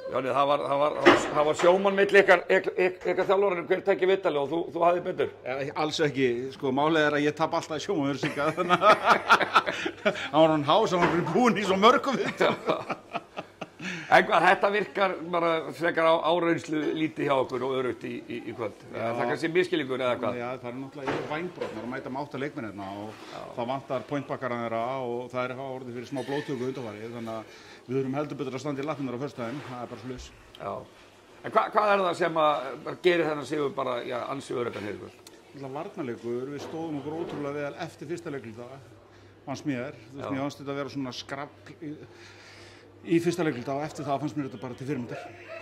Jóni, það var sjómann milli ykkar þjálfarinn, hver tekið viðtalið og þú hafði betur? Alls ekki, sko, málið að ég tap alltaf í sjómann, þannig að hann var hann hás, hann var búinn í svo mörgum viðtalið. En hvað, þetta virkar bara frekar áreynslu lítið hjá okkur og örugt í kvöld. Það kannski miskilningur eða hvað? Já, það náttúrulega vænbrotnar að mæta með 8 leikmenn hérna og það vantar pointbakkarana þeirra og það hafa orðið fyrir smá blóðtöku undanfarið, þannig að við þurfum heldur betur að standa í lappirnar á föstudaginn, það er bara svoleiðis. Já. En hvað er það sem að gerir þennan sigur bara, ansi öruggan hér í kvöld? Það varnarleikur, við stóðum okkur ótrúlega vel eftir fyrsta leikluta, fannst mér. Mér fannst þetta að vera svona skrafl í fyrsta leikluta og eftir það fannst mér þetta bara til fyrirmyndar.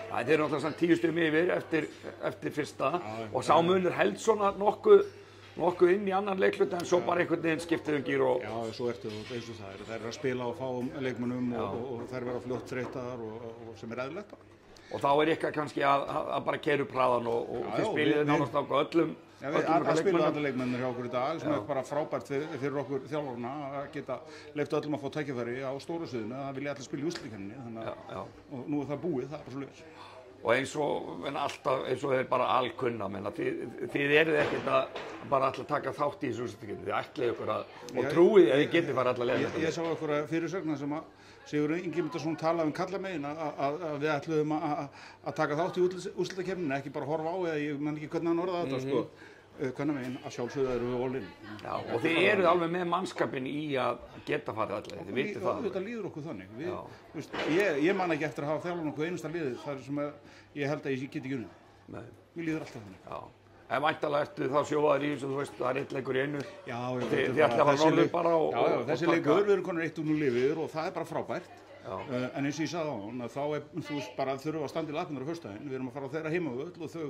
Þeir eru náttúrulega 10 stigum yfir eftir fyrsta og sá munur held svona nokkuð inn í annan leikluta en svo bara einhvern veginn skiptið gír og... Já, svo ertu eins og það er. Þær eru að spila á fáum leikmönnum og þær vera fljótt þreyttar og sem er eðlilegt bara. Og þá er ykkar kannski að bara keyra upp hraðan og þið spilið nánast á öllum að spila allir leikmennir hjá okkur í dag sem er bara frábært fyrir okkur þjálfarana að geta leyft öllum að fá tækifæri á stóru sviðinu, það vilja allir spila í úrslitakeppninni, og nú er það búið, það er bara svoleiðis. Og eins og þeir bara alkunna, þið eruð ekkert að bara alltaf taka þátt í þessu úrslitakeppni, þið ætlið ykkur og trúið að þið getið fara allar leið. Ég sá okkur fyrirsögna sem að Sigurður Ingimundarson talaði karlamegin að við ætluðum að taka þátt í úrslitakeppninni, ekki bara horfa á eða ég man ekki hvernig hann orðaði þetta, sko. Karlamegin að sjálfsögðu eru við all in. Já, og þið eruð alveg með mannskapinn í að geta farið allar, þið vitið það. Þetta líður okkur þannig. Ég man ekki eftir að hafa þjálfað okkur einasta liðið, það sem ég held að ég get ekki unnið. Mér líður alltaf þannig. Já. En væntanlega ertu þá sjóðaðir í þessu, þú veist, það er 1 leikur í einu. Já, þið ætla að fara norður bara og... Já, þessi leikur, við erum konur 1-0 yfir og það er bara frábært. En eins og ég sagði á hann, þá þú veist bara þurfum að standa í lappirnar á föstudaginn. Við erum að fara á þeirra heimavöll og þau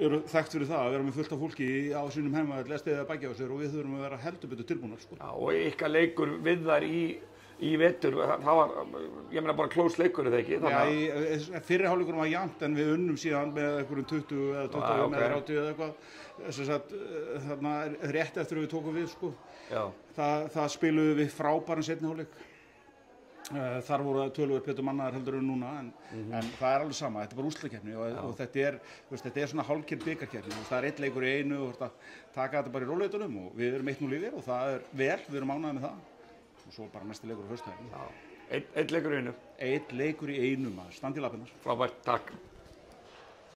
eru þekkt fyrir það að vera með fullt af fólki á sínum heimavöll eða stiðið að bækja á sér og við þurfum að vera heldur betur tilbúnar, sko. Já, og ykkar leikur við þær í vetur, það var, ég meina bara close leikur eða ekki? Já, fyrri hálfleikurinn var jafnt en við unnum síðan með einhverjum 20 eða 20 eða 30 eða eitthvað. Þess að þarna rétt eftir við tókum við, sko. Það spiluðu við frábæran seinni hálfleik. Þar voru töluvert betur mannaðar heldur en núna, en það er alveg sama, þetta er bara úrslitakeppni og þetta er svona hálfgerð bikarkeppni, það er 1 leikur í einu og taka þetta bara í rólegheitunum og við erum 1-0 yfir og það er vel, við erum ánægðir með það og svo bara næsti leikur á föstudaginn. 1 leikur í einu? 1 leikur í einu, maður, standi í lappirnar. Frábært, takk.